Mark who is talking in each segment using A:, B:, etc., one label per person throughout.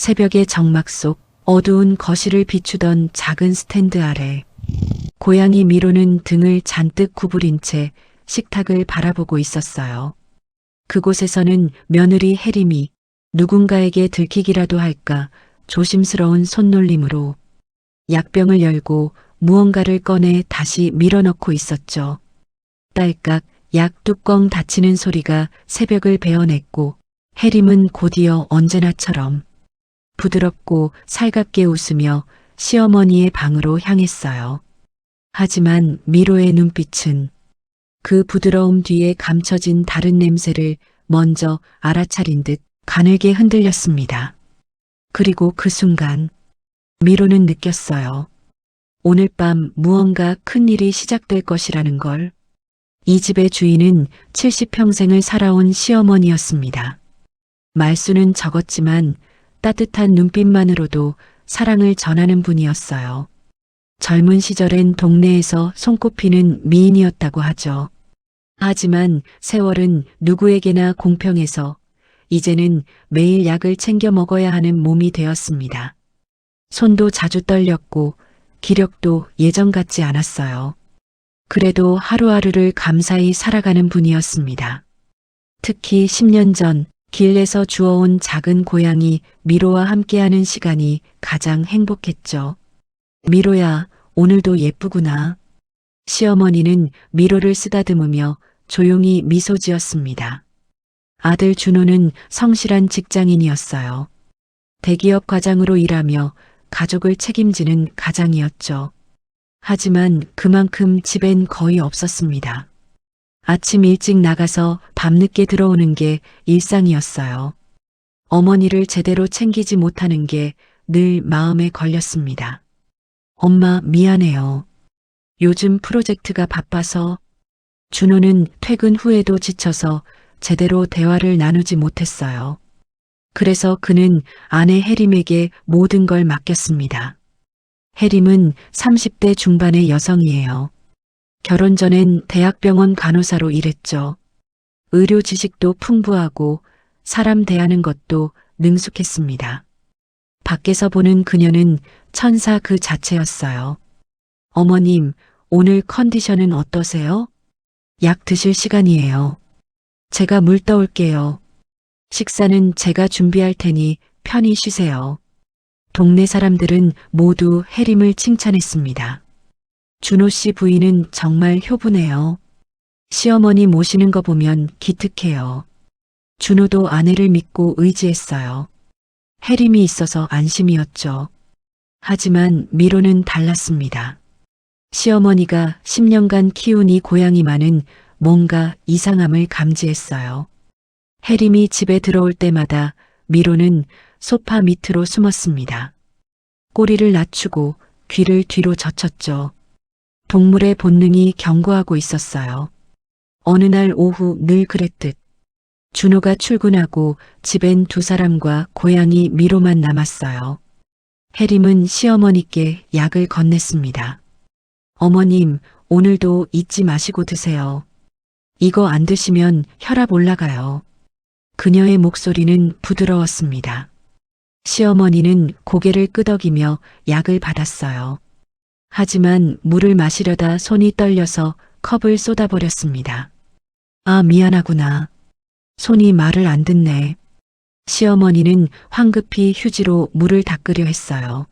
A: 새벽의 정막 속 어두운 거실을 비추던 작은 스탠드 아래 고양이 미로는 등을 잔뜩 구부린 채 식탁을 바라보고 있었어요. 그곳에서는 며느리 혜림이 누군가에게 들키기라도 할까 조심스러운 손놀림으로 약병을 열고 무언가를 꺼내 다시 밀어넣고 있었죠. 딸깍 약 뚜껑 닫히는 소리가 새벽을 베어냈고 혜림은 곧이어 언제나처럼 부드럽고 살갑게 웃으며 시어머니의 방으로 향했어요. 하지만 미로의 눈빛은 그 부드러움 뒤에 감춰진 다른 냄새를 먼저 알아차린 듯 가늘게 흔들렸습니다. 그리고 그 순간 미로는 느꼈어요. 오늘 밤 무언가 큰 일이 시작될 것이라는 걸. 이 집의 주인은 70평생을 살아온 시어머니였습니다. 말수는 적었지만 따뜻한 눈빛만으로도 사랑을 전하는 분이었어요. 젊은 시절엔 동네에서 손꼽히는 미인이었다고 하죠. 하지만 세월은 누구에게나 공평해서 이제는 매일 약을 챙겨 먹어야 하는 몸이 되었습니다. 손도 자주 떨렸고 기력도 예전 같지 않았어요. 그래도 하루하루를 감사히 살아가는 분이었습니다. 특히 10년 전 길에서 주워온 작은 고양이 미로와 함께하는 시간이 가장 행복했죠. 미로야, 오늘도 예쁘구나. 시어머니는 미로를 쓰다듬으며 조용히 미소 지었습니다. 아들 준호는 성실한 직장인이었어요. 대기업 과장으로 일하며 가족을 책임지는 가장이었죠. 하지만 그만큼 집엔 거의 없었습니다. 아침 일찍 나가서 밤늦게 들어오는 게 일상이었어요. 어머니를 제대로 챙기지 못하는 게 늘 마음에 걸렸습니다. 엄마 미안해요. 요즘 프로젝트가 바빠서. 준호는 퇴근 후에도 지쳐서 제대로 대화를 나누지 못했어요. 그래서 그는 아내 혜림에게 모든 걸 맡겼습니다. 혜림은 30대 중반의 여성이에요. 결혼 전엔 대학병원 간호사로 일했죠. 의료 지식도 풍부하고 사람 대하는 것도 능숙했습니다. 밖에서 보는 그녀는 천사 그 자체였어요. 어머님, 오늘 컨디션은 어떠세요? 약 드실 시간이에요. 제가 물 떠올게요. 식사는 제가 준비할 테니 편히 쉬세요. 동네 사람들은 모두 혜림을 칭찬했습니다. 준호 씨 부인은 정말 효부네요. 시어머니 모시는 거 보면 기특해요. 준호도 아내를 믿고 의지했어요. 혜림이 있어서 안심이었죠. 하지만 미로는 달랐습니다. 시어머니가 10년간 키운 이 고양이만은 뭔가 이상함을 감지했어요. 혜림이 집에 들어올 때마다 미로는 소파 밑으로 숨었습니다. 꼬리를 낮추고 귀를 뒤로 젖혔죠. 동물의 본능이 경고하고 있었어요. 어느 날 오후 늘 그랬듯 준호가 출근하고 집엔 두 사람과 고양이 미로만 남았어요. 혜림은 시어머니께 약을 건넸습니다. 어머님, 오늘도 잊지 마시고 드세요. 이거 안 드시면 혈압 올라가요. 그녀의 목소리는 부드러웠습니다. 시어머니는 고개를 끄덕이며 약을 받았어요. 하지만 물을 마시려다 손이 떨려서 컵을 쏟아버렸습니다. 아, 미안하구나. 손이 말을 안 듣네. 시어머니는 황급히 휴지로 물을 닦으려 했어요.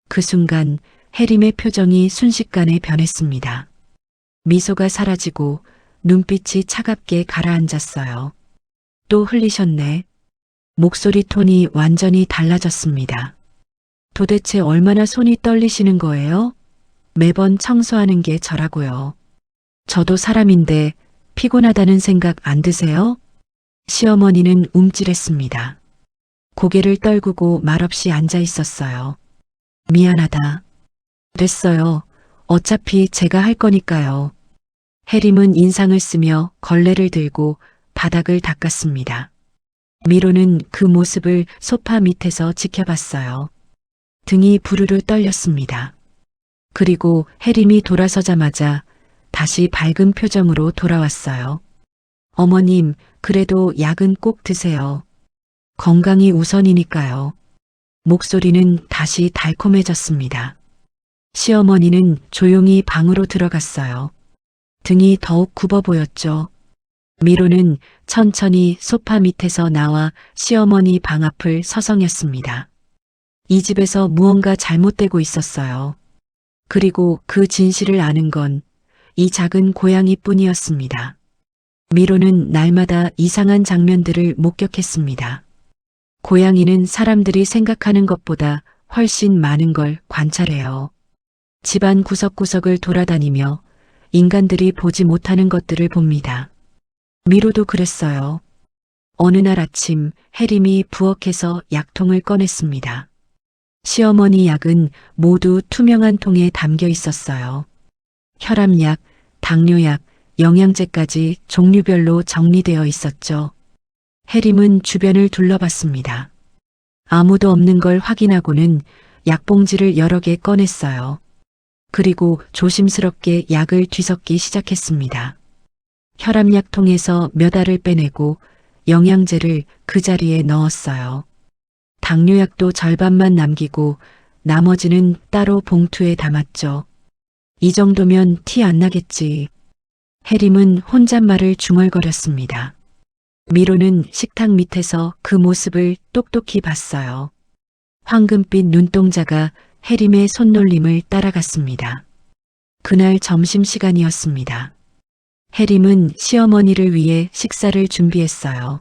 A: 그 순간 혜림의 표정이 순식간에 변했습니다. 미소가 사라지고 눈빛이 차갑게 가라앉았어요. 또 흘리셨네. 목소리 톤이 완전히 달라졌습니다. 도대체 얼마나 손이 떨리시는 거예요? 매번 청소하는 게 저라고요. 저도 사람인데 피곤하다는 생각 안 드세요? 시어머니는 움찔했습니다. 고개를 떨구고 말없이 앉아 있었어요. 미안하다. 됐어요. 어차피 제가 할 거니까요. 혜림은 인상을 쓰며 걸레를 들고 바닥을 닦았습니다. 미로는 그 모습을 소파 밑에서 지켜봤어요. 등이 부르르 떨렸습니다. 그리고 혜림이 돌아서자마자 다시 밝은 표정으로 돌아왔어요. 어머님, 그래도 약은 꼭 드세요. 건강이 우선이니까요. 목소리는 다시 달콤해졌습니다. 시어머니는 조용히 방으로 들어갔어요. 등이 더욱 굽어 보였죠. 미로는 천천히 소파 밑에서 나와 시어머니 방 앞을 서성였습니다. 이 집에서 무언가 잘못되고 있었어요. 그리고 그 진실을 아는 건 이 작은 고양이뿐이었습니다. 미로는 날마다 이상한 장면들을 목격했습니다. 고양이는 사람들이 생각하는 것보다 훨씬 많은 걸 관찰해요. 집안 구석구석을 돌아다니며 인간들이 보지 못하는 것들을 봅니다. 미로도 그랬어요. 어느 날 아침 혜림이 부엌에서 약통을 꺼냈습니다. 시어머니 약은 모두 투명한 통에 담겨 있었어요. 혈압약, 당뇨약, 영양제까지 종류별로 정리되어 있었죠. 혜림은 주변을 둘러봤습니다. 아무도 없는 걸 확인하고는 약봉지를 여러 개 꺼냈어요. 그리고 조심스럽게 약을 뒤섞기 시작했습니다. 혈압약통에서 몇 알을 빼내고 영양제를 그 자리에 넣었어요. 당뇨약도 절반만 남기고 나머지는 따로 봉투에 담았죠. 이 정도면 티 안 나겠지. 혜림은 혼잣말을 중얼거렸습니다. 미로는 식탁 밑에서 그 모습을 똑똑히 봤어요. 황금빛 눈동자가 혜림의 손놀림을 따라갔습니다. 그날 점심시간이었습니다. 혜림은 시어머니를 위해 식사를 준비했어요.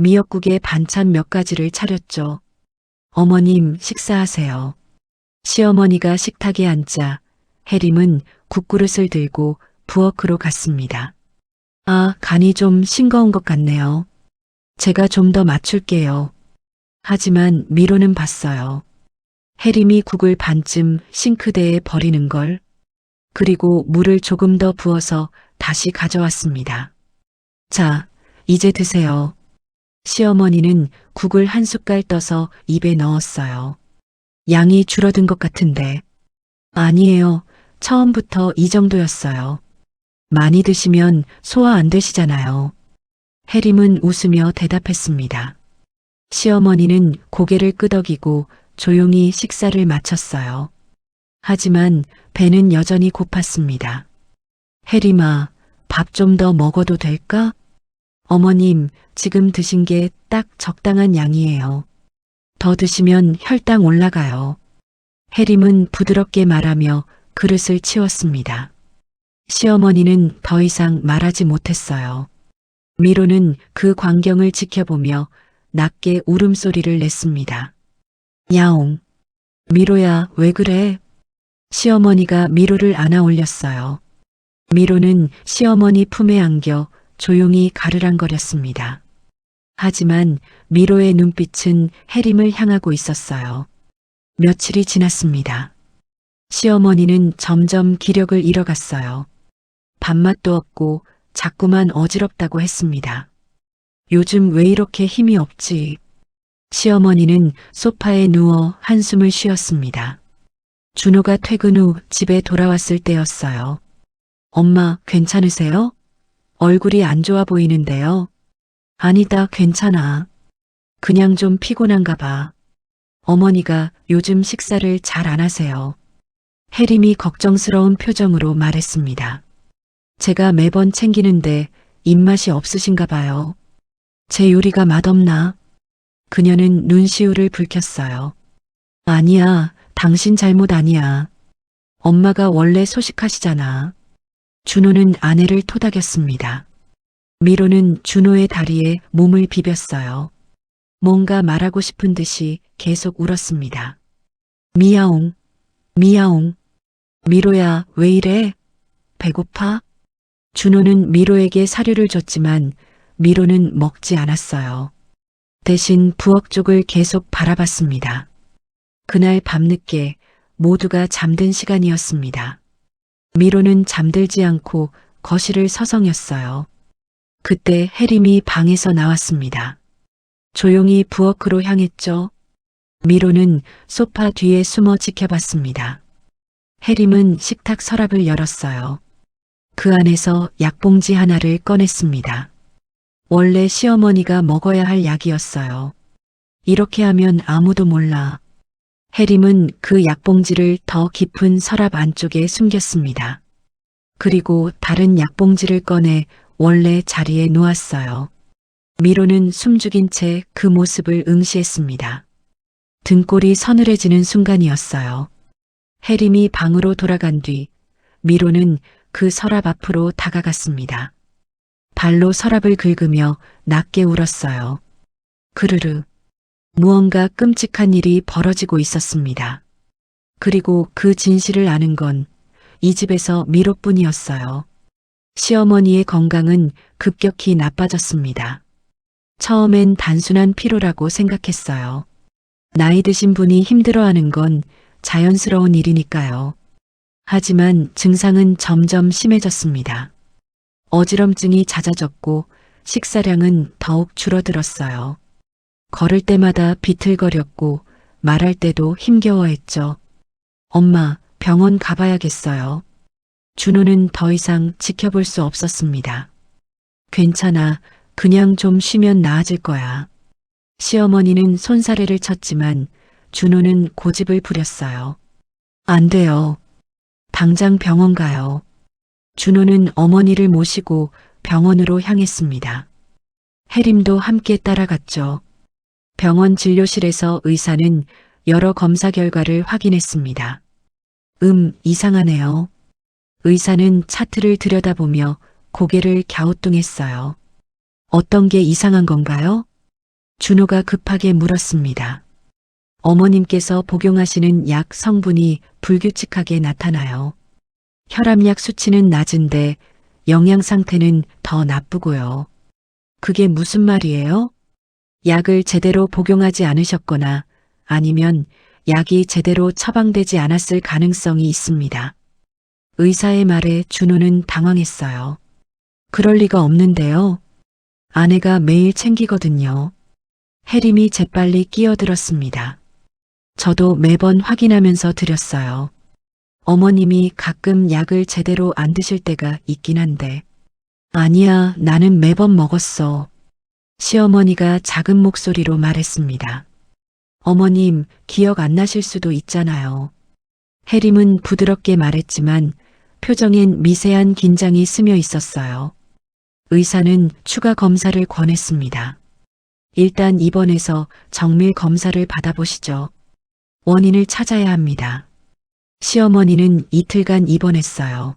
A: 미역국에 반찬 몇 가지를 차렸죠. 어머님, 식사하세요. 시어머니가 식탁에 앉자 혜림은 국그릇을 들고 부엌으로 갔습니다. 아, 간이 좀 싱거운 것 같네요. 제가 좀 더 맞출게요. 하지만 미로는 봤어요. 혜림이 국을 반쯤 싱크대에 버리는 걸. 그리고 물을 조금 더 부어서 다시 가져왔습니다. 자, 이제 드세요. 시어머니는 국을 한 숟갈 떠서 입에 넣었어요. 양이 줄어든 것 같은데. 아니에요. 처음부터 이 정도였어요. 많이 드시면 소화 안 되시잖아요. 혜림은 웃으며 대답했습니다. 시어머니는 고개를 끄덕이고 조용히 식사를 마쳤어요. 하지만 배는 여전히 고팠습니다. 혜림아, 밥 좀 더 먹어도 될까? 어머님, 지금 드신 게 딱 적당한 양이에요. 더 드시면 혈당 올라가요. 혜림은 부드럽게 말하며 그릇을 치웠습니다. 시어머니는 더 이상 말하지 못했어요. 미로는 그 광경을 지켜보며 낮게 울음소리를 냈습니다. 야옹. 미로야, 왜 그래? 시어머니가 미로를 안아 올렸어요. 미로는 시어머니 품에 안겨 조용히 가르랑거렸습니다. 하지만 미로의 눈빛은 혜림을 향하고 있었어요. 며칠이 지났습니다. 시어머니는 점점 기력을 잃어갔어요. 밥맛도 없고 자꾸만 어지럽다고 했습니다. 요즘 왜 이렇게 힘이 없지? 시어머니는 소파에 누워 한숨을 쉬었습니다. 준호가 퇴근 후 집에 돌아왔을 때였어요. 엄마, 괜찮으세요? 얼굴이 안 좋아 보이는데요. 아니다, 괜찮아. 그냥 좀 피곤한가 봐. 어머니가 요즘 식사를 잘 안 하세요. 혜림이 걱정스러운 표정으로 말했습니다. 제가 매번 챙기는데 입맛이 없으신가 봐요. 제 요리가 맛없나? 그녀는 눈시울을 붉혔어요. 아니야, 당신 잘못 아니야. 엄마가 원래 소식하시잖아. 준호는 아내를 토닥였습니다. 미로는 준호의 다리에 몸을 비볐어요. 뭔가 말하고 싶은 듯이 계속 울었습니다. 미야옹, 미야옹. 미로야, 왜 이래? 배고파? 준호는 미로에게 사료를 줬지만 미로는 먹지 않았어요. 대신 부엌 쪽을 계속 바라봤습니다. 그날 밤늦게 모두가 잠든 시간이었습니다. 미로는 잠들지 않고 거실을 서성였어요. 그때 혜림이 방에서 나왔습니다. 조용히 부엌으로 향했죠. 미로는 소파 뒤에 숨어 지켜봤습니다. 혜림은 식탁 서랍을 열었어요. 그 안에서 약봉지 하나를 꺼냈습니다. 원래 시어머니가 먹어야 할 약이었어요. 이렇게 하면 아무도 몰라. 해림은 그 약봉지를 더 깊은 서랍 안쪽에 숨겼습니다. 그리고 다른 약봉지를 꺼내 원래 자리에 놓았어요. 미로는 숨죽인 채 그 모습을 응시했습니다. 등골이 서늘해지는 순간이었어요. 해림이 방으로 돌아간 뒤 미로는 그 서랍 앞으로 다가갔습니다. 발로 서랍을 긁으며 낮게 울었어요. 그르르. 무언가 끔찍한 일이 벌어지고 있었습니다. 그리고 그 진실을 아는 건 이 집에서 미로뿐이었어요. 시어머니의 건강은 급격히 나빠졌습니다. 처음엔 단순한 피로라고 생각했어요. 나이 드신 분이 힘들어하는 건 자연스러운 일이니까요. 하지만 증상은 점점 심해졌습니다. 어지럼증이 잦아졌고 식사량은 더욱 줄어들었어요. 걸을 때마다 비틀거렸고 말할 때도 힘겨워했죠. 엄마, 병원 가봐야겠어요. 준호는 더 이상 지켜볼 수 없었습니다. 괜찮아, 그냥 좀 쉬면 나아질 거야. 시어머니는 손사래를 쳤지만 준호는 고집을 부렸어요. 안 돼요. 당장 병원 가요. 준호는 어머니를 모시고 병원으로 향했습니다. 해림도 함께 따라갔죠. 병원 진료실에서 의사는 여러 검사 결과를 확인했습니다. 이상하네요. 의사는 차트를 들여다보며 고개를 갸우뚱했어요. 어떤 게 이상한 건가요? 준호가 급하게 물었습니다. 어머님께서 복용하시는 약 성분이 불규칙하게 나타나요. 혈압약 수치는 낮은데 영양 상태는 더 나쁘고요. 그게 무슨 말이에요? 약을 제대로 복용하지 않으셨거나 아니면 약이 제대로 처방되지 않았을 가능성이 있습니다. 의사의 말에 준호는 당황했어요. 그럴 리가 없는데요. 아내가 매일 챙기거든요. 해림이 재빨리 끼어들었습니다. 저도 매번 확인하면서 드렸어요. 어머님이 가끔 약을 제대로 안 드실 때가 있긴 한데. 아니야, 나는 매번 먹었어. 시어머니가 작은 목소리로 말했습니다. 어머님, 기억 안 나실 수도 있잖아요. 해림은 부드럽게 말했지만 표정엔 미세한 긴장이 스며 있었어요. 의사는 추가 검사를 권했습니다. 일단 입원해서 정밀 검사를 받아보시죠. 원인을 찾아야 합니다. 시어머니는 이틀간 입원했어요.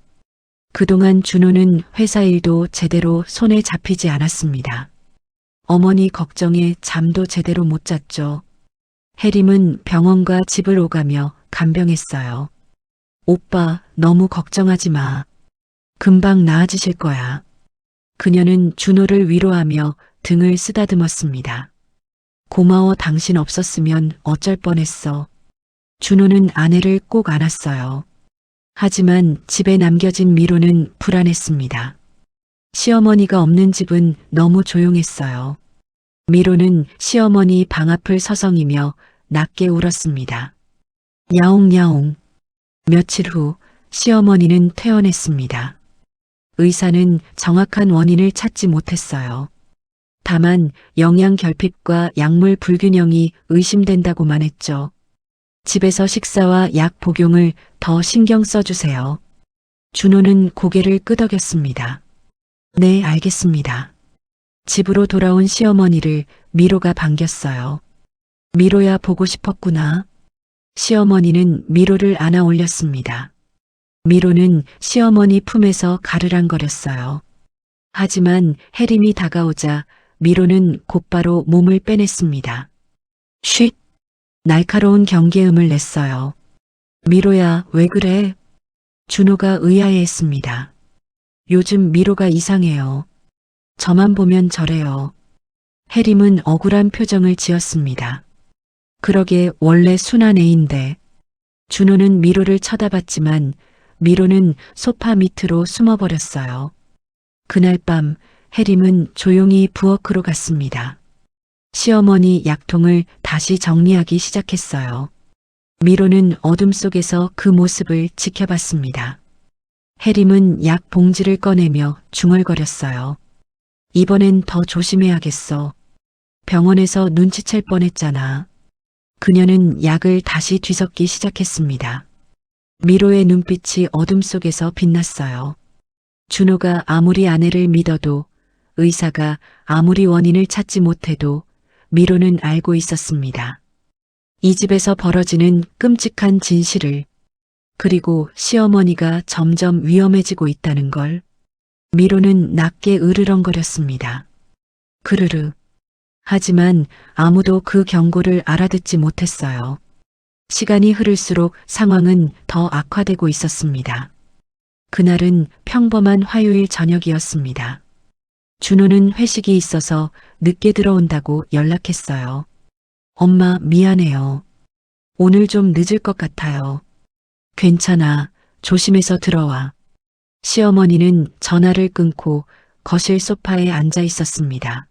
A: 그동안 준호는 회사 일도 제대로 손에 잡히지 않았습니다. 어머니 걱정에 잠도 제대로 못 잤죠. 해림은 병원과 집을 오가며 간병했어요. 오빠, 너무 걱정하지 마. 금방 나아지실 거야. 그녀는 준호를 위로하며 등을 쓰다듬었습니다. 고마워, 당신 없었으면 어쩔 뻔했어. 준호는 아내를 꼭 안았어요. 하지만 집에 남겨진 미로는 불안했습니다. 시어머니가 없는 집은 너무 조용했어요. 미로는 시어머니 방 앞을 서성이며 낮게 울었습니다. 야옹야옹. 며칠 후 시어머니는 퇴원했습니다. 의사는 정확한 원인을 찾지 못했어요. 다만 영양 결핍과 약물 불균형이 의심된다고만 했죠. 집에서 식사와 약 복용을 더 신경 써주세요. 준호는 고개를 끄덕였습니다. 네, 알겠습니다. 집으로 돌아온 시어머니를 미로가 반겼어요. 미로야, 보고 싶었구나. 시어머니는 미로를 안아 올렸습니다. 미로는 시어머니 품에서 가르랑거렸어요. 하지만 해림이 다가오자 미로는 곧바로 몸을 빼냈습니다. 쉿! 날카로운 경계음을 냈어요. 미로야, 왜 그래? 준호가 의아해했습니다. 요즘 미로가 이상해요. 저만 보면 저래요. 해림은 억울한 표정을 지었습니다. 그러게 원래 순한 애인데. 준호는 미로를 쳐다봤지만 미로는 소파 밑으로 숨어버렸어요. 그날 밤 해림은 조용히 부엌으로 갔습니다. 시어머니 약통을 다시 정리하기 시작했어요. 미로는 어둠 속에서 그 모습을 지켜봤습니다. 해림은 약 봉지를 꺼내며 중얼거렸어요. 이번엔 더 조심해야겠어. 병원에서 눈치챌 뻔했잖아. 그녀는 약을 다시 뒤섞기 시작했습니다. 미로의 눈빛이 어둠 속에서 빛났어요. 준호가 아무리 아내를 믿어도, 의사가 아무리 원인을 찾지 못해도 미로는 알고 있었습니다. 이 집에서 벌어지는 끔찍한 진실을, 그리고 시어머니가 점점 위험해지고 있다는 걸. 미로는 낮게 으르렁거렸습니다. 그르르. 하지만 아무도 그 경고를 알아듣지 못했어요. 시간이 흐를수록 상황은 더 악화되고 있었습니다. 그날은 평범한 화요일 저녁이었습니다. 준호는 회식이 있어서 늦게 들어온다고 연락했어요. 엄마, 미안해요. 오늘 좀 늦을 것 같아요. 괜찮아. 조심해서 들어와. 시어머니는 전화를 끊고 거실 소파에 앉아 있었습니다.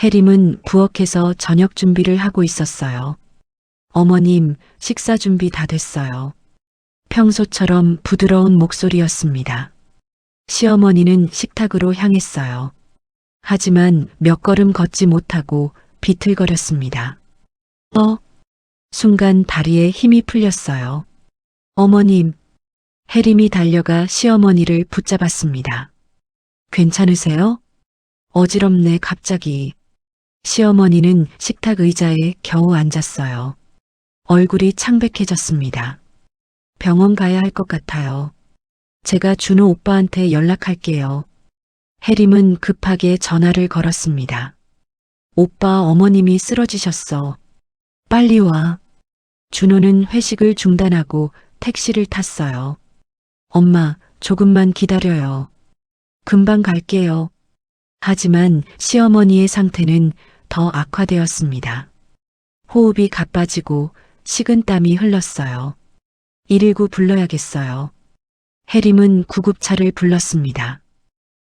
A: 혜림은 부엌에서 저녁 준비를 하고 있었어요. 어머님, 식사 준비 다 됐어요. 평소처럼 부드러운 목소리였습니다. 시어머니는 식탁으로 향했어요. 하지만 몇 걸음 걷지 못하고 비틀거렸습니다. 순간 다리에 힘이 풀렸어요. 어머님, 혜림이 달려가 시어머니를 붙잡았습니다. 괜찮으세요? 어지럽네, 갑자기. 시어머니는 식탁 의자에 겨우 앉았어요. 얼굴이 창백해졌습니다. 병원 가야 할 것 같아요. 제가 준호 오빠한테 연락할게요. 혜림은 급하게 전화를 걸었습니다. 오빠, 어머님이 쓰러지셨어. 빨리 와. 준호는 회식을 중단하고 택시를 탔어요. 엄마, 조금만 기다려요. 금방 갈게요. 하지만 시어머니의 상태는 더 악화되었습니다. 호흡이 가빠지고 식은땀이 흘렀어요. 119 불러야겠어요. 혜림은 구급차를 불렀습니다.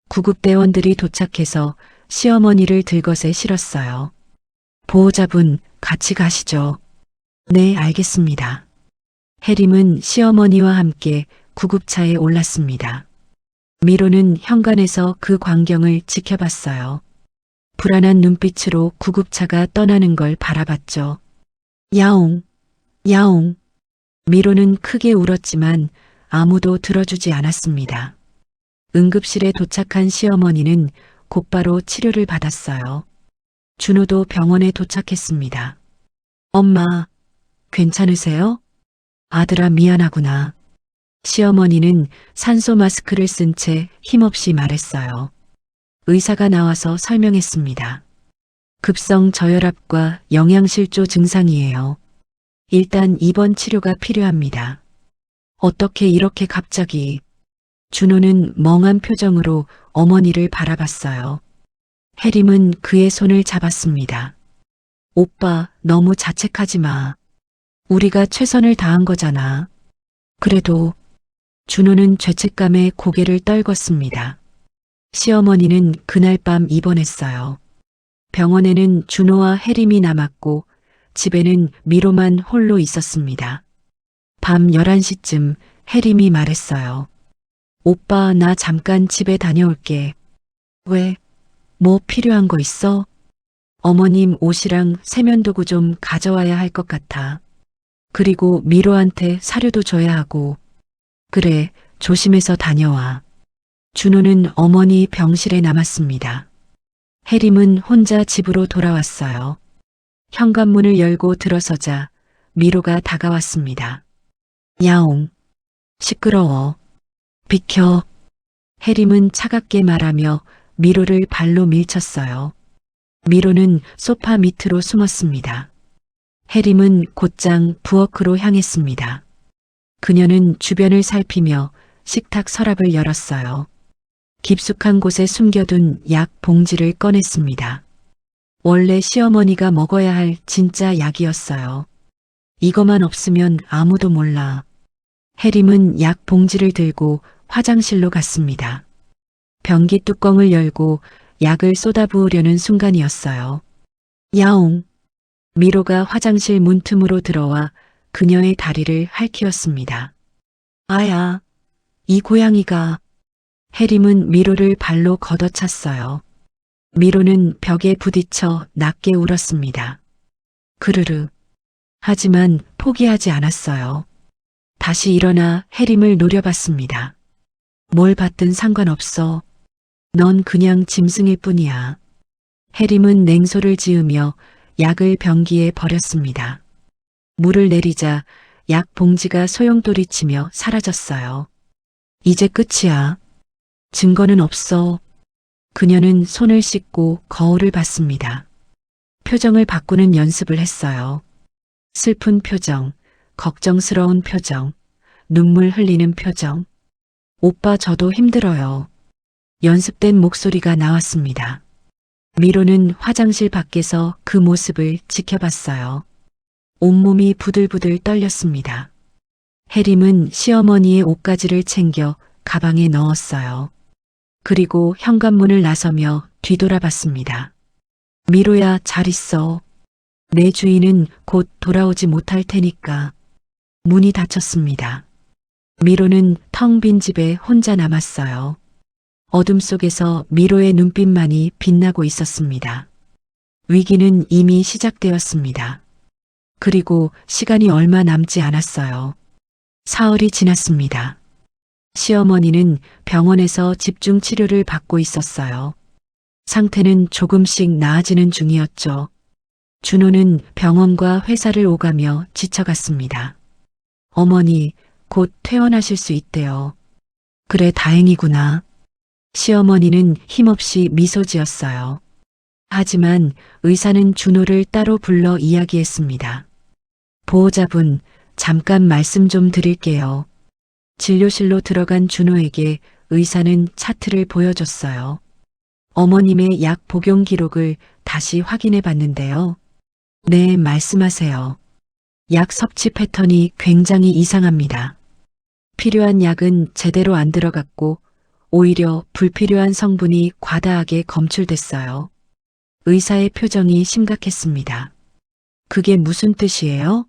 A: 구급대원들이 도착해서 시어머니를 들것에 실었어요. 보호자분, 같이 가시죠. 네, 알겠습니다. 혜림은 시어머니와 함께 구급차에 올랐습니다. 미로는 현관에서 그 광경을 지켜봤어요. 불안한 눈빛으로 구급차가 떠나는 걸 바라봤죠. 야옹, 야옹. 미로는 크게 울었지만 아무도 들어주지 않았습니다. 응급실에 도착한 시어머니는 곧바로 치료를 받았어요. 준호도 병원에 도착했습니다. 엄마, 괜찮으세요? 아들아, 미안하구나. 시어머니는 산소 마스크를 쓴 채 힘없이 말했어요. 의사가 나와서 설명했습니다. 급성 저혈압과 영양실조 증상이에요. 일단 입원 치료가 필요합니다. 어떻게 이렇게 갑자기? 준호는 멍한 표정으로 어머니를 바라봤어요. 혜림은 그의 손을 잡았습니다. 오빠, 너무 자책하지 마. 우리가 최선을 다한 거잖아. 그래도 준호는 죄책감에 고개를 떨궜습니다. 시어머니는 그날 밤 입원했어요. 병원에는 준호와 혜림이 남았고 집에는 미로만 홀로 있었습니다. 밤 11시쯤 혜림이 말했어요. 오빠, 나 잠깐 집에 다녀올게. 왜? 뭐 필요한 거 있어? 어머님 옷이랑 세면도구 좀 가져와야 할 것 같아. 그리고 미로한테 사료도 줘야 하고. 그래, 조심해서 다녀와. 준호는 어머니 병실에 남았습니다. 혜림은 혼자 집으로 돌아왔어요. 현관문을 열고 들어서자 미로가 다가왔습니다. 야옹, 시끄러워. 비켜. 혜림은 차갑게 말하며 미로를 발로 밀쳤어요. 미로는 소파 밑으로 숨었습니다. 혜림은 곧장 부엌으로 향했습니다. 그녀는 주변을 살피며 식탁 서랍을 열었어요. 깊숙한 곳에 숨겨둔 약 봉지를 꺼냈습니다. 원래 시어머니가 먹어야 할 진짜 약이었어요. 이거만 없으면 아무도 몰라. 혜림은 약 봉지를 들고 화장실로 갔습니다. 변기 뚜껑을 열고 약을 쏟아부으려는 순간이었어요. 야옹. 미로가 화장실 문틈으로 들어와 그녀의 다리를 할퀴었습니다. 아야, 이 고양이가. 혜림은 미로를 발로 걷어찼어요. 미로는 벽에 부딪혀 낮게 울었습니다. 그르르. 하지만 포기하지 않았어요. 다시 일어나 해림을 노려봤습니다. 뭘 받든 상관없어. 넌 그냥 짐승일 뿐이야. 해림은 냉소를 지으며 약을 병기에 버렸습니다. 물을 내리자 약 봉지가 소용돌이치며 사라졌어요. 이제 끝이야. 증거는 없어. 그녀는 손을 씻고 거울을 봤습니다. 표정을 바꾸는 연습을 했어요. 슬픈 표정, 걱정스러운 표정, 눈물 흘리는 표정. 오빠 저도 힘들어요. 연습된 목소리가 나왔습니다. 미로는 화장실 밖에서 그 모습을 지켜봤어요. 온몸이 부들부들 떨렸습니다. 해림은 시어머니의 옷가지를 챙겨 가방에 넣었어요. 그리고 현관문을 나서며 뒤돌아봤습니다. 미로야, 잘 있어. 내 주인은 곧 돌아오지 못할 테니까. 문이 닫혔습니다. 미로는 텅 빈 집에 혼자 남았어요. 어둠 속에서 미로의 눈빛만이 빛나고 있었습니다. 위기는 이미 시작되었습니다. 그리고 시간이 얼마 남지 않았어요. 사흘이 지났습니다. 시어머니는 병원에서 집중 치료를 받고 있었어요. 상태는 조금씩 나아지는 중이었죠. 준호는 병원과 회사를 오가며 지쳐갔습니다. 어머니, 곧 퇴원하실 수 있대요. 그래, 다행이구나. 시어머니는 힘없이 미소 지었어요. 하지만 의사는 준호를 따로 불러 이야기했습니다. 보호자분, 잠깐 말씀 좀 드릴게요. 진료실로 들어간 준호에게 의사는 차트를 보여줬어요. 어머님의 약 복용 기록을 다시 확인해 봤는데요. 네, 말씀하세요. 약 섭취 패턴이 굉장히 이상합니다. 필요한 약은 제대로 안 들어갔고 오히려 불필요한 성분이 과다하게 검출됐어요. 의사의 표정이 심각했습니다. 그게 무슨 뜻이에요?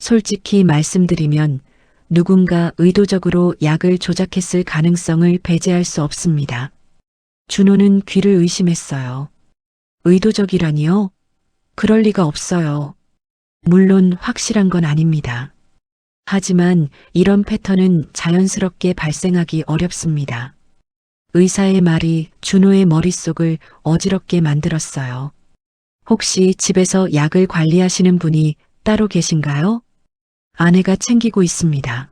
A: 솔직히 말씀드리면 누군가 의도적으로 약을 조작했을 가능성을 배제할 수 없습니다. 준호는 귀를 의심했어요. 의도적이라니요? 그럴 리가 없어요. 물론 확실한 건 아닙니다. 하지만 이런 패턴은 자연스럽게 발생하기 어렵습니다. 의사의 말이 준호의 머릿속을 어지럽게 만들었어요. 혹시 집에서 약을 관리하시는 분이 따로 계신가요? 아내가 챙기고 있습니다.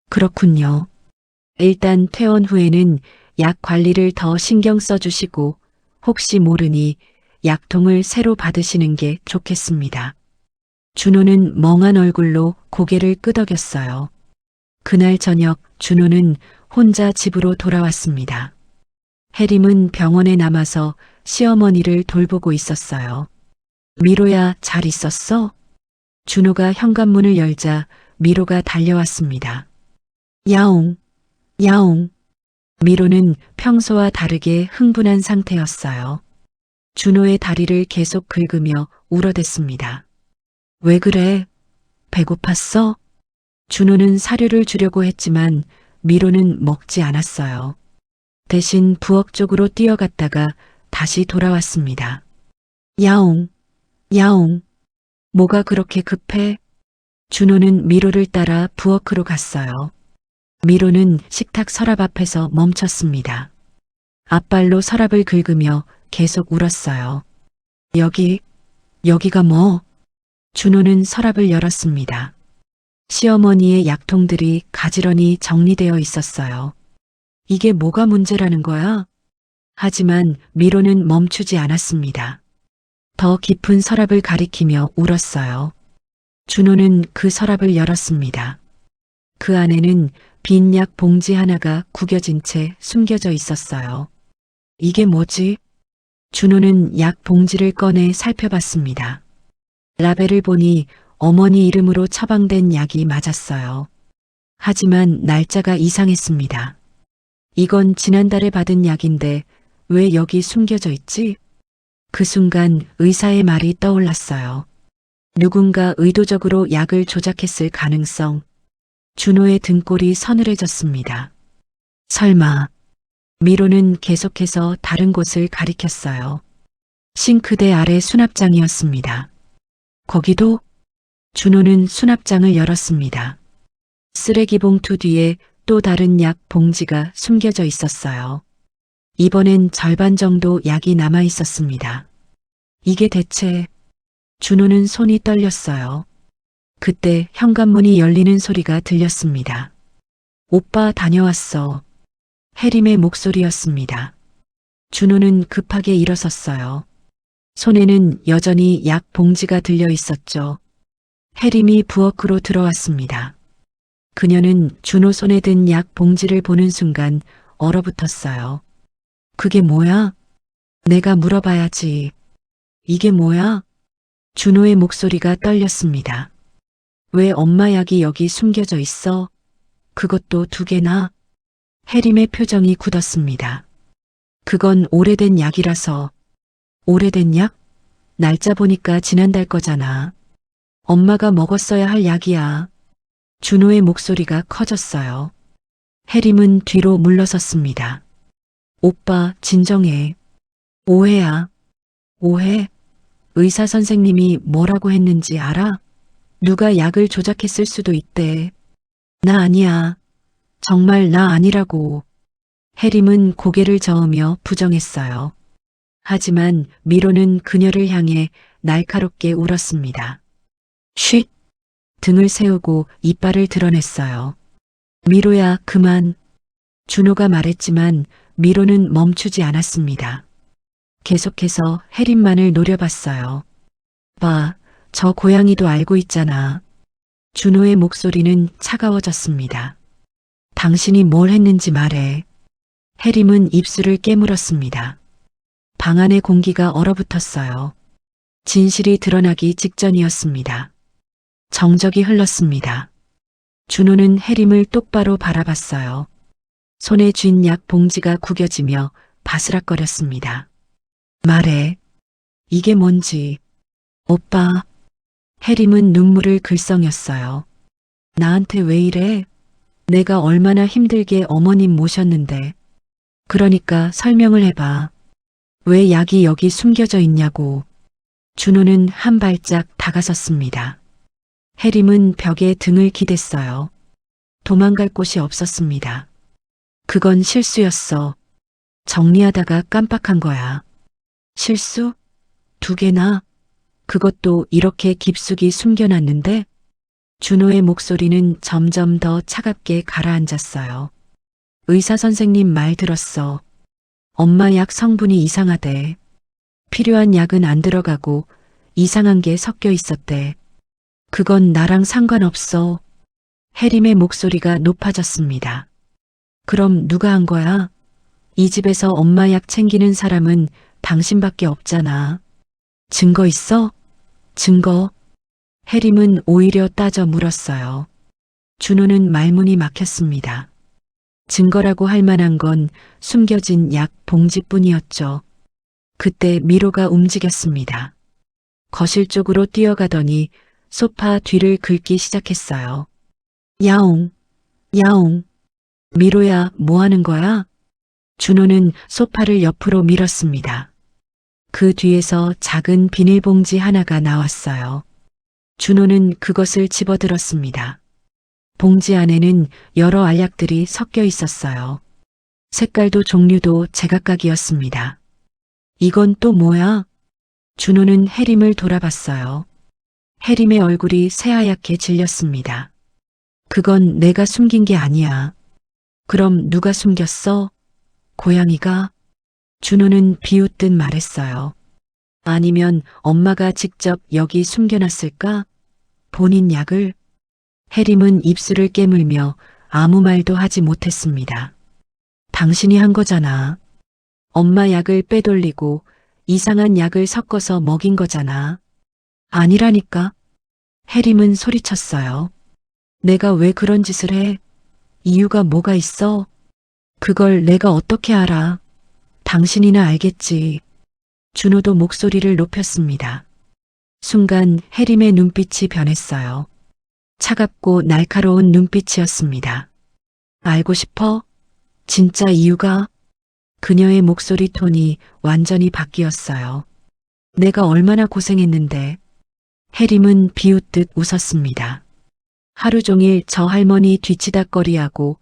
A: 그렇군요. 일단 퇴원 후에는 약 관리를 더 신경 써주시고 혹시 모르니 약통을 새로 받으시는 게 좋겠습니다. 준호는 멍한 얼굴로 고개를 끄덕였어요. 그날 저녁 준호는 혼자 집으로 돌아왔습니다. 해림은 병원에 남아서 시어머니를 돌보고 있었어요. 미로야, 잘 있었어? 준호가 현관문을 열자 미로가 달려왔습니다. 야옹, 야옹. 미로는 평소와 다르게 흥분한 상태였어요. 준호의 다리를 계속 긁으며 울어댔습니다. 왜 그래? 배고팠어? 준호는 사료를 주려고 했지만 미로는 먹지 않았어요. 대신 부엌 쪽으로 뛰어갔다가 다시 돌아왔습니다. 야옹, 야옹. 뭐가 그렇게 급해? 준호는 미로를 따라 부엌으로 갔어요. 미로는 식탁 서랍 앞에서 멈췄습니다. 앞발로 서랍을 긁으며 계속 울었어요. 여기가 뭐? 준호는 서랍을 열었습니다. 시어머니의 약통들이 가지런히 정리되어 있었어요. 이게 뭐가 문제라는 거야? 하지만 미로는 멈추지 않았습니다. 더 깊은 서랍을 가리키며 울었어요. 준호는 그 서랍을 열었습니다. 그 안에는 빈 약 봉지 하나가 구겨진 채 숨겨져 있었어요. 이게 뭐지? 준호는 약 봉지를 꺼내 살펴봤습니다. 라벨을 보니 어머니 이름으로 처방된 약이 맞았어요. 하지만 날짜가 이상했습니다. 이건 지난달에 받은 약인데 왜 여기 숨겨져 있지? 그 순간 의사의 말이 떠올랐어요. 누군가 의도적으로 약을 조작했을 가능성. 준호의 등골이 서늘해졌습니다. 설마 미로는 계속해서 다른 곳을 가리켰어요. 싱크대 아래 수납장이었습니다. 거기도? 준호는 수납장을 열었습니다. 쓰레기 봉투 뒤에 또 다른 약 봉지가 숨겨져 있었어요. 이번엔 절반 정도 약이 남아 있었습니다. 이게 대체... 준호는 손이 떨렸어요. 그때 현관문이 열리는 소리가 들렸습니다. 오빠 다녀왔어. 혜림의 목소리였습니다. 준호는 급하게 일어섰어요. 손에는 여전히 약 봉지가 들려 있었죠. 혜림이 부엌으로 들어왔습니다. 그녀는 준호 손에 든 약 봉지를 보는 순간 얼어붙었어요. 그게 뭐야? 내가 물어봐야지. 이게 뭐야? 준호의 목소리가 떨렸습니다. 왜 엄마 약이 여기 숨겨져 있어? 그것도 2개나? 혜림의 표정이 굳었습니다. 그건 오래된 약이라서. 오래된 약? 날짜 보니까 지난달 거잖아. 엄마가 먹었어야 할 약이야. 준호의 목소리가 커졌어요. 혜림은 뒤로 물러섰습니다. 오빠, 진정해. 오해야. 오해? 의사 선생님이 뭐라고 했는지 알아? 누가 약을 조작했을 수도 있대. 나 아니야. 정말 나 아니라고. 혜림은 고개를 저으며 부정했어요. 하지만 미로는 그녀를 향해 날카롭게 울었습니다. 쉿! 등을 세우고 이빨을 드러냈어요. 미로야, 그만. 준호가 말했지만 미로는 멈추지 않았습니다. 계속해서 혜림만을 노려봤어요. 봐, 저 고양이도 알고 있잖아. 준호의 목소리는 차가워졌습니다. 당신이 뭘 했는지 말해. 혜림은 입술을 깨물었습니다. 방 안의 공기가 얼어붙었어요. 진실이 드러나기 직전이었습니다. 정적이 흘렀습니다. 준호는 혜림을 똑바로 바라봤어요. 손에 쥔 약 봉지가 구겨지며 바스락거렸습니다. 말해. 이게 뭔지. 오빠. 혜림은 눈물을 글썽였어요. 나한테 왜 이래? 내가 얼마나 힘들게 어머님 모셨는데. 그러니까 설명을 해봐. 왜 약이 여기 숨겨져 있냐고. 준호는 한 발짝 다가섰습니다. 혜림은 벽에 등을 기댔어요. 도망갈 곳이 없었습니다. 그건 실수였어. 정리하다가 깜빡한 거야. 실수? 2개나? 그것도 이렇게 깊숙이 숨겨놨는데? 준호의 목소리는 점점 더 차갑게 가라앉았어요. 의사 선생님 말 들었어. 엄마 약 성분이 이상하대. 필요한 약은 안 들어가고 이상한 게 섞여 있었대. 그건 나랑 상관없어. 혜림의 목소리가 높아졌습니다. 그럼 누가 한 거야? 이 집에서 엄마 약 챙기는 사람은 당신밖에 없잖아. 증거 있어? 증거? 혜림은 오히려 따져 물었어요. 준호는 말문이 막혔습니다. 증거라고 할 만한 건 숨겨진 약 봉지뿐이었죠. 그때 미로가 움직였습니다. 거실 쪽으로 뛰어가더니 소파 뒤를 긁기 시작했어요. 야옹, 야옹. 미로야, 뭐 하는 거야? 준호는 소파를 옆으로 밀었습니다. 그 뒤에서 작은 비닐봉지 하나가 나왔어요. 준호는 그것을 집어들었습니다. 봉지 안에는 여러 알약들이 섞여 있었어요. 색깔도 종류도 제각각이었습니다. 이건 또 뭐야? 준호는 혜림을 돌아봤어요. 혜림의 얼굴이 새하얗게 질렸습니다. 그건 내가 숨긴 게 아니야. 그럼 누가 숨겼어? 고양이가? 준호는 비웃듯 말했어요. 아니면 엄마가 직접 여기 숨겨놨을까? 본인 약을? 혜림은 입술을 깨물며 아무 말도 하지 못했습니다. 당신이 한 거잖아. 엄마 약을 빼돌리고 이상한 약을 섞어서 먹인 거잖아. 아니라니까. 혜림은 소리쳤어요. 내가 왜 그런 짓을 해? 이유가 뭐가 있어? 그걸 내가 어떻게 알아? 당신이나 알겠지. 준호도 목소리를 높였습니다. 순간 혜림의 눈빛이 변했어요. 차갑고 날카로운 눈빛이었습니다. 알고 싶어? 진짜 이유가? 그녀의 목소리 톤이 완전히 바뀌었어요. 내가 얼마나 고생했는데. 해림은 비웃듯 웃었습니다. 하루 종일 저 할머니 뒤치다꺼리하고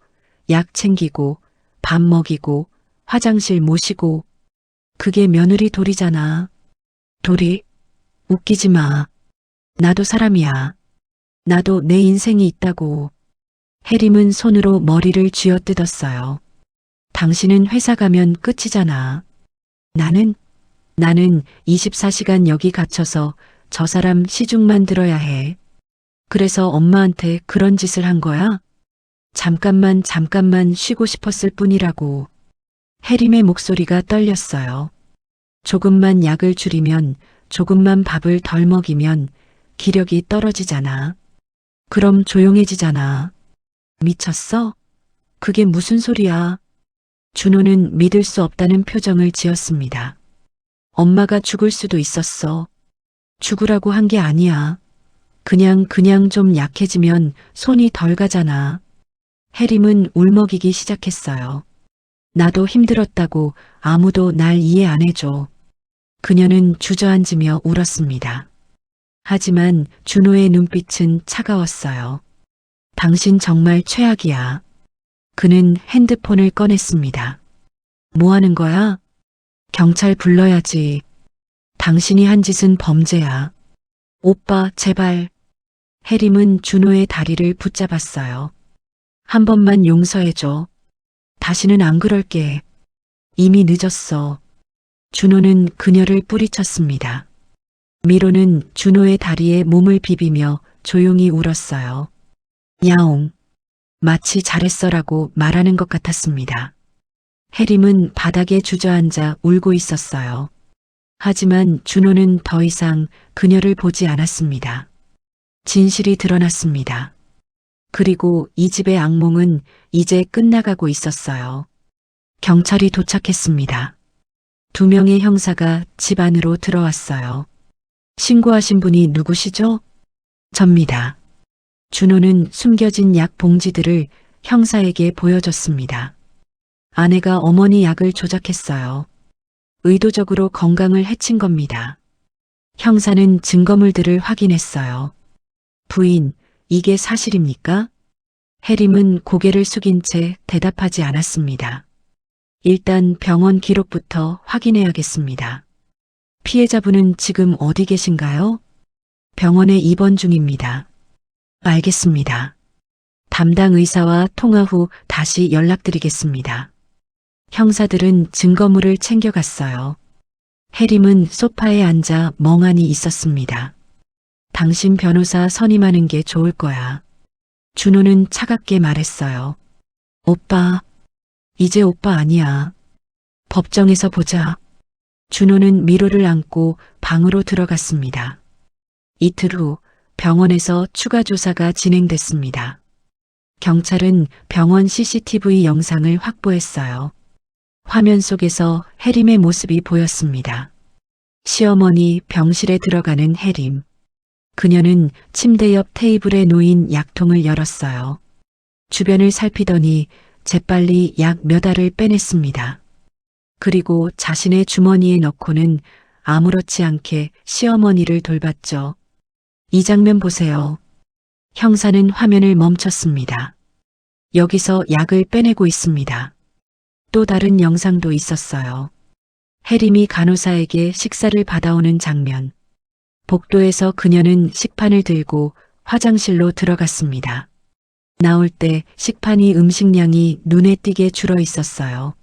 A: 약 챙기고 밥 먹이고 화장실 모시고 그게 며느리 도리잖아. 도리? 웃기지 마. 나도 사람이야. 나도 내 인생이 있다고. 해림은 손으로 머리를 쥐어뜯었어요. 당신은 회사 가면 끝이잖아. 나는 24시간 여기 갇혀서 저 사람 시중만 들어야 해. 그래서 엄마한테 그런 짓을 한 거야? 잠깐만 쉬고 싶었을 뿐이라고. 해림의 목소리가 떨렸어요. 조금만 약을 줄이면, 조금만 밥을 덜 먹이면 기력이 떨어지잖아. 그럼 조용해지잖아. 미쳤어? 그게 무슨 소리야? 준호는 믿을 수 없다는 표정을 지었습니다. 엄마가 죽을 수도 있었어. 죽으라고 한 게 아니야. 그냥 좀 약해지면 손이 덜 가잖아. 해림은 울먹이기 시작했어요. 나도 힘들었다고 아무도 날 이해 안 해줘. 그녀는 주저앉으며 울었습니다. 하지만 준호의 눈빛은 차가웠어요. 당신 정말 최악이야. 그는 핸드폰을 꺼냈습니다. 뭐 하는 거야? 경찰 불러야지. 당신이 한 짓은 범죄야. 오빠, 제발. 해림은 준호의 다리를 붙잡았어요. 한 번만 용서해줘. 다시는 안 그럴게. 이미 늦었어. 준호는 그녀를 뿌리쳤습니다. 미로는 준호의 다리에 몸을 비비며 조용히 울었어요. 야옹. 마치 잘했어라고 말하는 것 같았습니다. 해림은 바닥에 주저앉아 울고 있었어요. 하지만 준호는 더 이상 그녀를 보지 않았습니다. 진실이 드러났습니다. 그리고 이 집의 악몽은 이제 끝나가고 있었어요. 경찰이 도착했습니다. 2명의 형사가 집 안으로 들어왔어요. 신고하신 분이 누구시죠? 접니다. 준호는 숨겨진 약 봉지들을 형사에게 보여줬습니다. 아내가 어머니 약을 조작했어요. 의도적으로 건강을 해친 겁니다. 형사는 증거물들을 확인했어요. 부인, 이게 사실입니까? 해림은 고개를 숙인 채 대답하지 않았습니다. 일단 병원 기록부터 확인해야겠습니다. 피해자분은 지금 어디 계신가요? 병원에 입원 중입니다. 알겠습니다. 담당 의사와 통화 후 다시 연락드리겠습니다. 형사들은 증거물을 챙겨갔어요. 해림은 소파에 앉아 멍하니 있었습니다. 당신 변호사 선임하는 게 좋을 거야. 준호는 차갑게 말했어요. 오빠, 이제 오빠 아니야. 법정에서 보자. 준호는 미로를 안고 방으로 들어갔습니다. 이틀 후 병원에서 추가 조사가 진행됐습니다. 경찰은 병원 CCTV 영상을 확보했어요. 화면 속에서 해림의 모습이 보였습니다. 시어머니 병실에 들어가는 해림. 그녀는 침대 옆 테이블에 놓인 약통을 열었어요. 주변을 살피더니 재빨리 약 몇 알을 빼냈습니다. 그리고 자신의 주머니에 넣고는 아무렇지 않게 시어머니를 돌봤죠. 이 장면 보세요. 형사는 화면을 멈췄습니다. 여기서 약을 빼내고 있습니다. 또 다른 영상도 있었어요. 해림이 간호사에게 식사를 받아오는 장면. 복도에서 그녀는 식판을 들고 화장실로 들어갔습니다. 나올 때 식판이 음식량이 눈에 띄게 줄어 있었어요.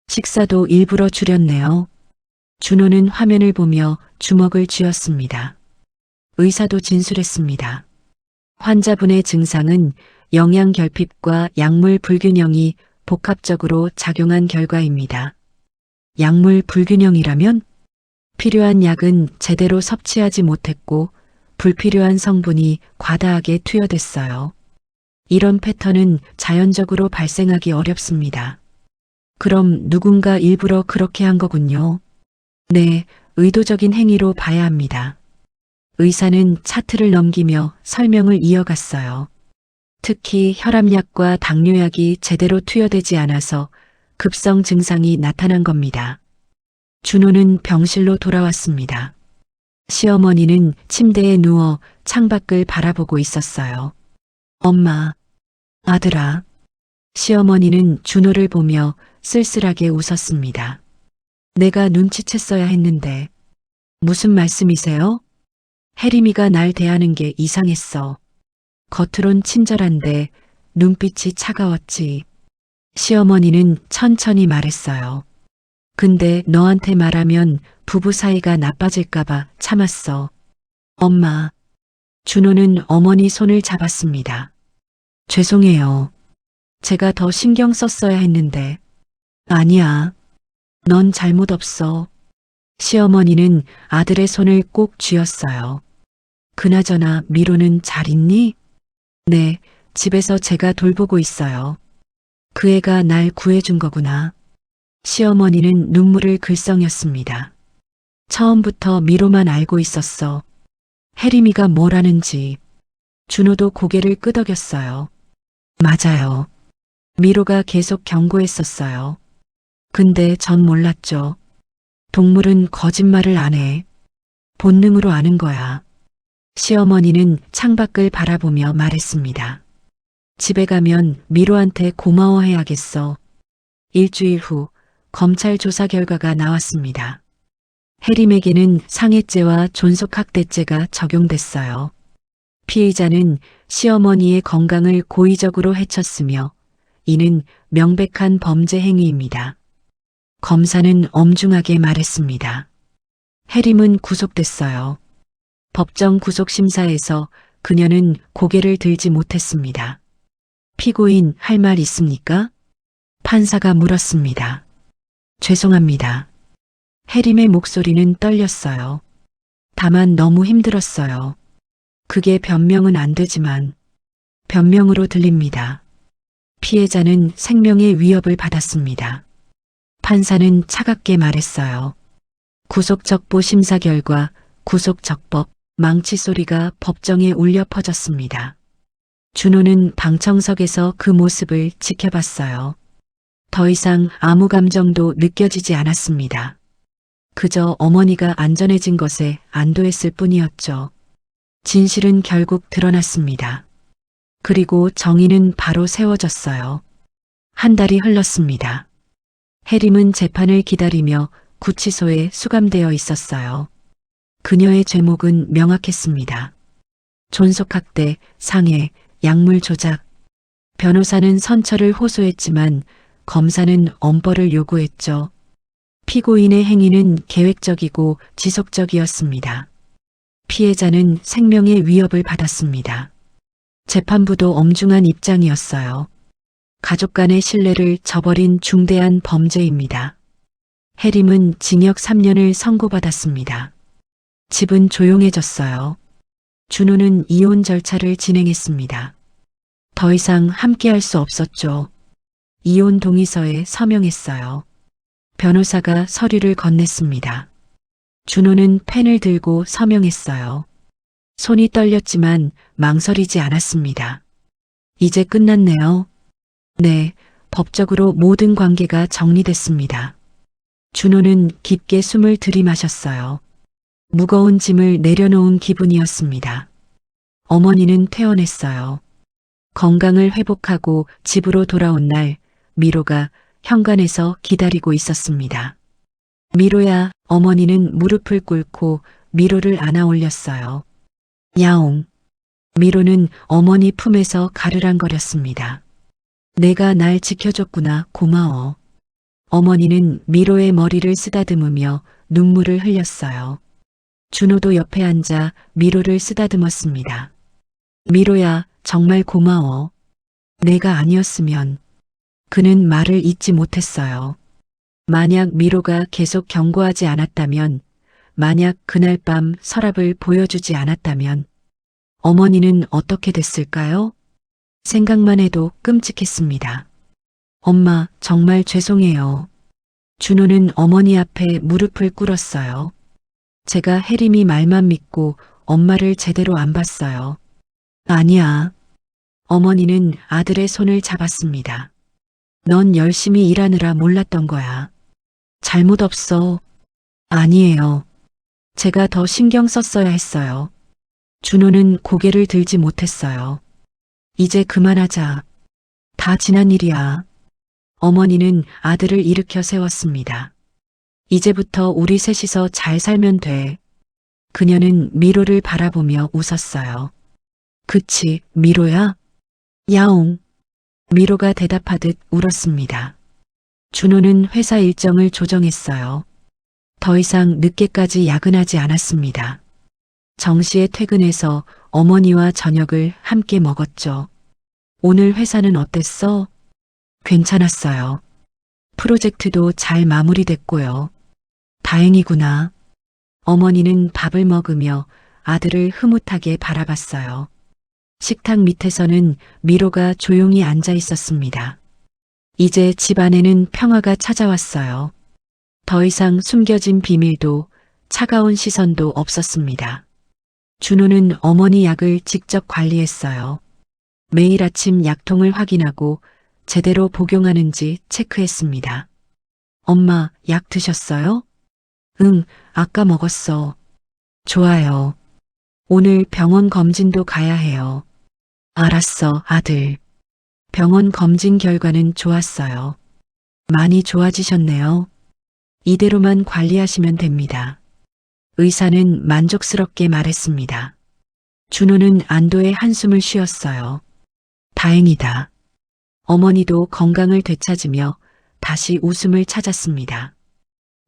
A: 식사도 일부러 줄였네요. 준호는 화면을 보며 주먹을 쥐었습니다. 의사도 진술했습니다. 환자분의 증상은 영양결핍과 약물 불균형이 복합적으로 작용한 결과입니다. 약물 불균형이라면? 필요한 약은 제대로 섭취하지 못했고 불필요한 성분이 과다하게 투여됐어요. 이런 패턴은 자연적으로 발생하기 어렵습니다. 그럼 누군가 일부러 그렇게 한 거군요. 네, 의도적인 행위로 봐야 합니다. 의사는 차트를 넘기며 설명을 이어갔어요. 특히 혈압약과 당뇨약이 제대로 투여되지 않아서 급성 증상이 나타난 겁니다. 준호는 병실로 돌아왔습니다. 시어머니는 침대에 누워 창밖을 바라보고 있었어요. 엄마, 아들아. 시어머니는 준호를 보며 쓸쓸하게 웃었습니다. 내가 눈치챘어야 했는데. 무슨 말씀이세요? 혜림이가 날 대하는 게 이상했어. 겉으론 친절한데 눈빛이 차가웠지. 시어머니는 천천히 말했어요. 근데 너한테 말하면 부부 사이가 나빠질까봐 참았어. 엄마. 준호는 어머니 손을 잡았습니다. 죄송해요. 제가 더 신경 썼어야 했는데. 아니야. 넌 잘못 없어. 시어머니는 아들의 손을 꼭 쥐었어요. 그나저나 미로는 잘 있니? 네, 집에서 제가 돌보고 있어요. 그 애가 날 구해준 거구나. 시어머니는 눈물을 글썽였습니다. 처음부터 미로만 알고 있었어. 혜림이가 뭘 하는지. 준호도 고개를 끄덕였어요. 맞아요. 미로가 계속 경고했었어요. 근데 전 몰랐죠. 동물은 거짓말을 안 해. 본능으로 아는 거야. 시어머니는 창밖을 바라보며 말했습니다. 집에 가면 미로한테 고마워해야겠어. 일주일 후 검찰 조사 결과가 나왔습니다. 혜림에게는 상해죄와 존속학대죄가 적용됐어요. 피의자는 시어머니의 건강을 고의적으로 해쳤으며 이는 명백한 범죄 행위입니다. 검사는 엄중하게 말했습니다. 혜림은 구속됐어요. 법정 구속심사에서 그녀는 고개를 들지 못했습니다. 피고인 할 말 있습니까? 판사가 물었습니다. 죄송합니다. 혜림의 목소리는 떨렸어요. 다만 너무 힘들었어요. 그게 변명은 안 되지만 변명으로 들립니다. 피해자는 생명의 위협을 받았습니다. 판사는 차갑게 말했어요. 구속적보 심사 결과 구속적법 망치 소리가 법정에 울려 퍼졌습니다. 준호는 방청석에서 그 모습을 지켜봤어요. 더 이상 아무 감정도 느껴지지 않았습니다. 그저 어머니가 안전해진 것에 안도했을 뿐이었죠. 진실은 결국 드러났습니다. 그리고 정의는 바로 세워졌어요. 한 달이 흘렀습니다. 혜림은 재판을 기다리며 구치소에 수감되어 있었어요. 그녀의 죄목은 명확했습니다. 존속학대, 상해, 약물 조작. 변호사는 선처를 호소했지만 검사는 엄벌을 요구했죠. 피고인의 행위는 계획적이고 지속적이었습니다. 피해자는 생명의 위협을 받았습니다. 재판부도 엄중한 입장이었어요. 가족 간의 신뢰를 저버린 중대한 범죄입니다. 혜림은 징역 3년을 선고받았습니다. 집은 조용해졌어요. 준호는 이혼 절차를 진행했습니다. 더 이상 함께할 수 없었죠. 이혼 동의서에 서명했어요. 변호사가 서류를 건넸습니다. 준호는 펜을 들고 서명했어요. 손이 떨렸지만 망설이지 않았습니다. 이제 끝났네요. 네, 법적으로 모든 관계가 정리됐습니다. 준호는 깊게 숨을 들이마셨어요. 무거운 짐을 내려놓은 기분이었습니다. 어머니는 퇴원했어요. 건강을 회복하고 집으로 돌아온 날 미로가 현관에서 기다리고 있었습니다. 미로야, 어머니는 무릎을 꿇고 미로를 안아 올렸어요. 야옹. 미로는 어머니 품에서 가르랑거렸습니다. 내가 날 지켜줬구나, 고마워. 어머니는 미로의 머리를 쓰다듬으며 눈물을 흘렸어요. 준호도 옆에 앉아 미로를 쓰다듬었습니다. 미로야, 정말 고마워. 내가 아니었으면. 그는 말을 잇지 못했어요. 만약 미로가 계속 경고하지 않았다면, 만약 그날 밤 서랍을 보여주지 않았다면, 어머니는 어떻게 됐을까요? 생각만 해도 끔찍했습니다. 엄마, 정말 죄송해요. 준호는 어머니 앞에 무릎을 꿇었어요. 제가 혜림이 말만 믿고 엄마를 제대로 안 봤어요. 아니야. 어머니는 아들의 손을 잡았습니다. 넌 열심히 일하느라 몰랐던 거야. 잘못 없어. 아니에요. 제가 더 신경 썼어야 했어요. 준호는 고개를 들지 못했어요. 이제 그만하자. 다 지난 일이야. 어머니는 아들을 일으켜 세웠습니다. 이제부터 우리 셋이서 잘 살면 돼. 그녀는 미로를 바라보며 웃었어요. 그치, 미로야? 야옹. 미로가 대답하듯 울었습니다. 준호는 회사 일정을 조정했어요. 더 이상 늦게까지 야근하지 않았습니다. 정시에 퇴근해서 어머니와 저녁을 함께 먹었죠. 오늘 회사는 어땠어? 괜찮았어요. 프로젝트도 잘 마무리됐고요. 다행이구나. 어머니는 밥을 먹으며 아들을 흐뭇하게 바라봤어요. 식탁 밑에서는 미로가 조용히 앉아 있었습니다. 이제 집안에는 평화가 찾아왔어요. 더 이상 숨겨진 비밀도 차가운 시선도 없었습니다. 준호는 어머니 약을 직접 관리했어요. 매일 아침 약통을 확인하고 제대로 복용하는지 체크했습니다. 엄마, 약 드셨어요? 응, 아까 먹었어. 좋아요. 오늘 병원 검진도 가야 해요. 알았어, 아들. 병원 검진 결과는 좋았어요. 많이 좋아지셨네요. 이대로만 관리하시면 됩니다. 의사는 만족스럽게 말했습니다. 준호는 안도의 한숨을 쉬었어요. 다행이다. 어머니도 건강을 되찾으며 다시 웃음을 찾았습니다.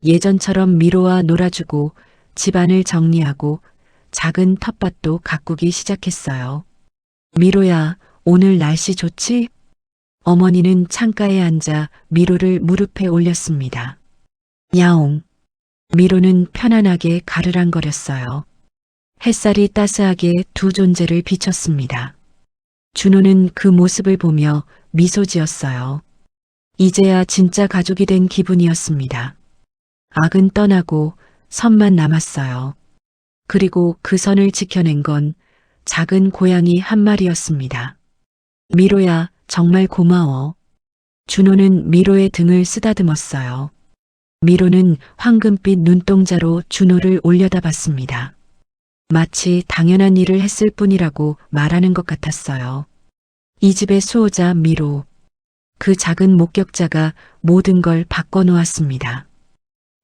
A: 예전처럼 미로와 놀아주고 집안을 정리하고 작은 텃밭도 가꾸기 시작했어요. 미로야, 오늘 날씨 좋지? 어머니는 창가에 앉아 미로를 무릎에 올렸습니다. 야옹. 미로는 편안하게 가르랑거렸어요. 햇살이 따스하게 두 존재를 비췄습니다. 준호는 그 모습을 보며 미소 지었어요. 이제야 진짜 가족이 된 기분이었습니다. 악은 떠나고 선만 남았어요. 그리고 그 선을 지켜낸 건 작은 고양이 한 마리였습니다. 미로야, 정말 고마워. 준호는 미로의 등을 쓰다듬었어요. 미로는 황금빛 눈동자로 준호를 올려다봤습니다. 마치 당연한 일을 했을 뿐이라고 말하는 것 같았어요. 이 집의 수호자 미로. 그 작은 목격자가 모든 걸 바꿔놓았습니다.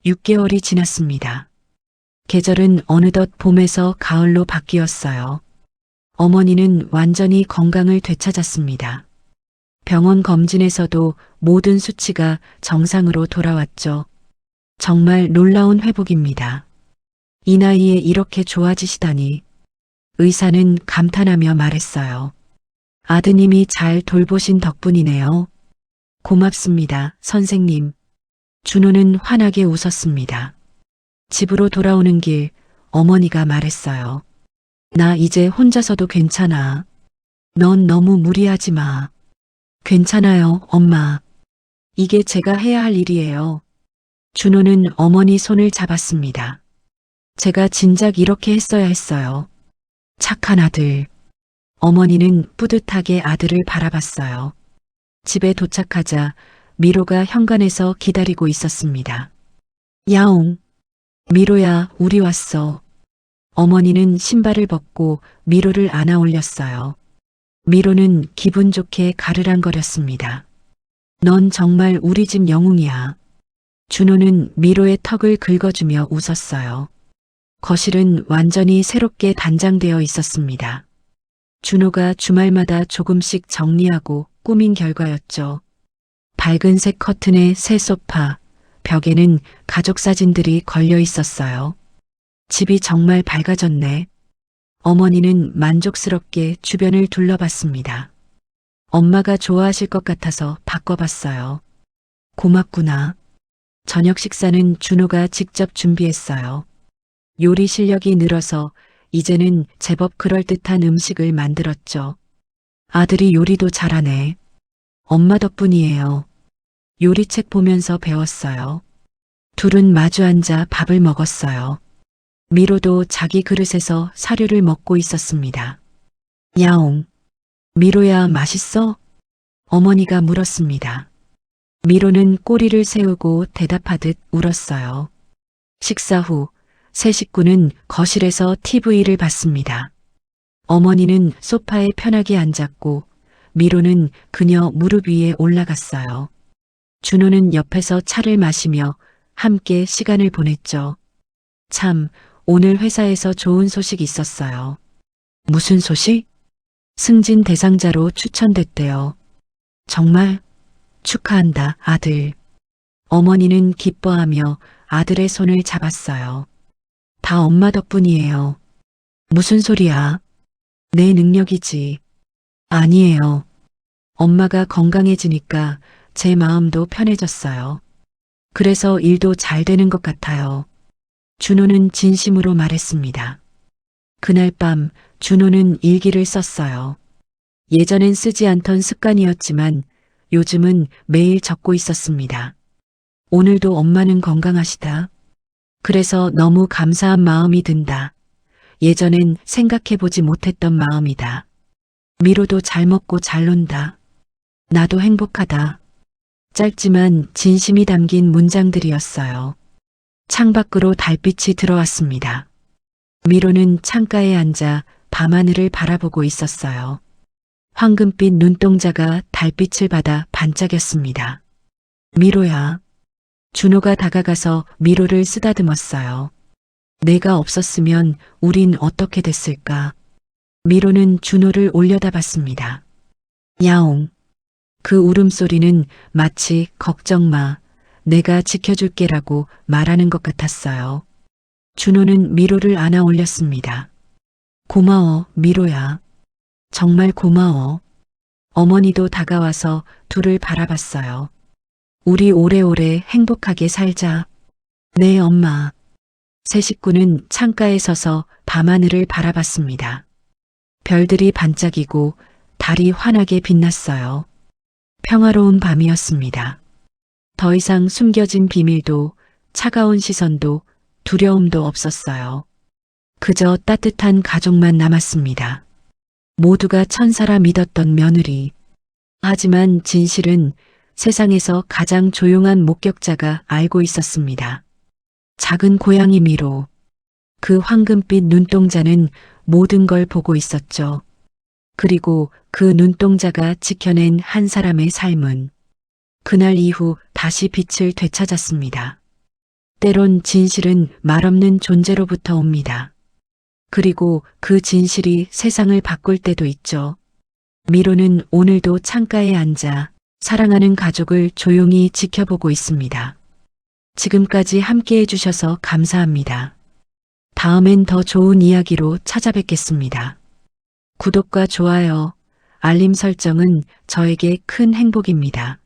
A: 6개월이 지났습니다. 계절은 어느덧 봄에서 가을로 바뀌었어요. 어머니는 완전히 건강을 되찾았습니다. 병원 검진에서도 모든 수치가 정상으로 돌아왔죠. 정말 놀라운 회복입니다. 이 나이에 이렇게 좋아지시다니. 의사는 감탄하며 말했어요. 아드님이 잘 돌보신 덕분이네요. 고맙습니다, 선생님. 준호는 환하게 웃었습니다. 집으로 돌아오는 길 어머니가 말했어요. 나 이제 혼자서도 괜찮아. 넌 너무 무리하지 마. 괜찮아요, 엄마. 이게 제가 해야 할 일이에요. 준호는 어머니 손을 잡았습니다. 제가 진작 이렇게 했어야 했어요. 착한 아들. 어머니는 뿌듯하게 아들을 바라봤어요. 집에 도착하자 미로가 현관에서 기다리고 있었습니다. 야옹. 미로야, 우리 왔어. 어머니는 신발을 벗고 미로를 안아 올렸어요. 미로는 기분 좋게 가르랑거렸습니다. 넌 정말 우리 집 영웅이야. 준호는 미로의 턱을 긁어주며 웃었어요. 거실은 완전히 새롭게 단장되어 있었습니다. 준호가 주말마다 조금씩 정리하고 꾸민 결과였죠. 밝은색 커튼에 새 소파, 벽에는 가족 사진들이 걸려 있었어요. 집이 정말 밝아졌네. 어머니는 만족스럽게 주변을 둘러봤습니다. 엄마가 좋아하실 것 같아서 바꿔봤어요. 고맙구나. 저녁 식사는 준호가 직접 준비했어요. 요리 실력이 늘어서 이제는 제법 그럴듯한 음식을 만들었죠. 아들이 요리도 잘하네. 엄마 덕분이에요. 요리책 보면서 배웠어요. 둘은 마주 앉아 밥을 먹었어요. 미로도 자기 그릇에서 사료를 먹고 있었습니다. 야옹. 미로야, 맛있어? 어머니가 물었습니다. 미로는 꼬리를 세우고 대답하듯 울었어요. 식사 후 세 식구는 거실에서 TV를 봤습니다. 어머니는 소파에 편하게 앉았고 미로는 그녀 무릎 위에 올라갔어요. 준호는 옆에서 차를 마시며 함께 시간을 보냈죠. 참, 오늘 회사에서 좋은 소식이 있었어요. 무슨 소식? 승진 대상자로 추천됐대요. 정말? 축하한다, 아들. 어머니는 기뻐하며 아들의 손을 잡았어요. 다 엄마 덕분이에요. 무슨 소리야? 내 능력이지. 아니에요. 엄마가 건강해지니까 제 마음도 편해졌어요. 그래서 일도 잘 되는 것 같아요. 준호는 진심으로 말했습니다. 그날 밤 준호는 일기를 썼어요. 예전엔 쓰지 않던 습관이었지만 요즘은 매일 적고 있었습니다. 오늘도 엄마는 건강하시다. 그래서 너무 감사한 마음이 든다. 예전엔 생각해보지 못했던 마음이다. 미로도 잘 먹고 잘 논다. 나도 행복하다. 짧지만 진심이 담긴 문장들이었어요. 창밖으로 달빛이 들어왔습니다. 미로는 창가에 앉아 밤하늘을 바라보고 있었어요. 황금빛 눈동자가 달빛을 받아 반짝였습니다. 미로야. 준호가 다가가서 미로를 쓰다듬었어요. 내가 없었으면 우린 어떻게 됐을까? 미로는 준호를 올려다봤습니다. 야옹. 그 울음소리는 마치 걱정 마, 내가 지켜줄게라고 말하는 것 같았어요. 준호는 미로를 안아 올렸습니다. 고마워, 미로야. 정말 고마워. 어머니도 다가와서 둘을 바라봤어요. 우리 오래오래 행복하게 살자. 네, 엄마. 세 식구는 창가에 서서 밤하늘을 바라봤습니다. 별들이 반짝이고 달이 환하게 빛났어요. 평화로운 밤이었습니다. 더 이상 숨겨진 비밀도 차가운 시선도 두려움도 없었어요. 그저 따뜻한 가족만 남았습니다. 모두가 천사라 믿었던 며느리. 하지만 진실은 세상에서 가장 조용한 목격자가 알고 있었습니다. 작은 고양이 미로. 그 황금빛 눈동자는 모든 걸 보고 있었죠. 그리고 그 눈동자가 지켜낸 한 사람의 삶은 그날 이후 다시 빛을 되찾았습니다. 때론 진실은 말없는 존재로부터 옵니다. 그리고 그 진실이 세상을 바꿀 때도 있죠. 미로는 오늘도 창가에 앉아 사랑하는 가족을 조용히 지켜보고 있습니다. 지금까지 함께 해주셔서 감사합니다. 다음엔 더 좋은 이야기로 찾아뵙겠습니다. 구독과 좋아요, 알림 설정은 저에게 큰 행복입니다.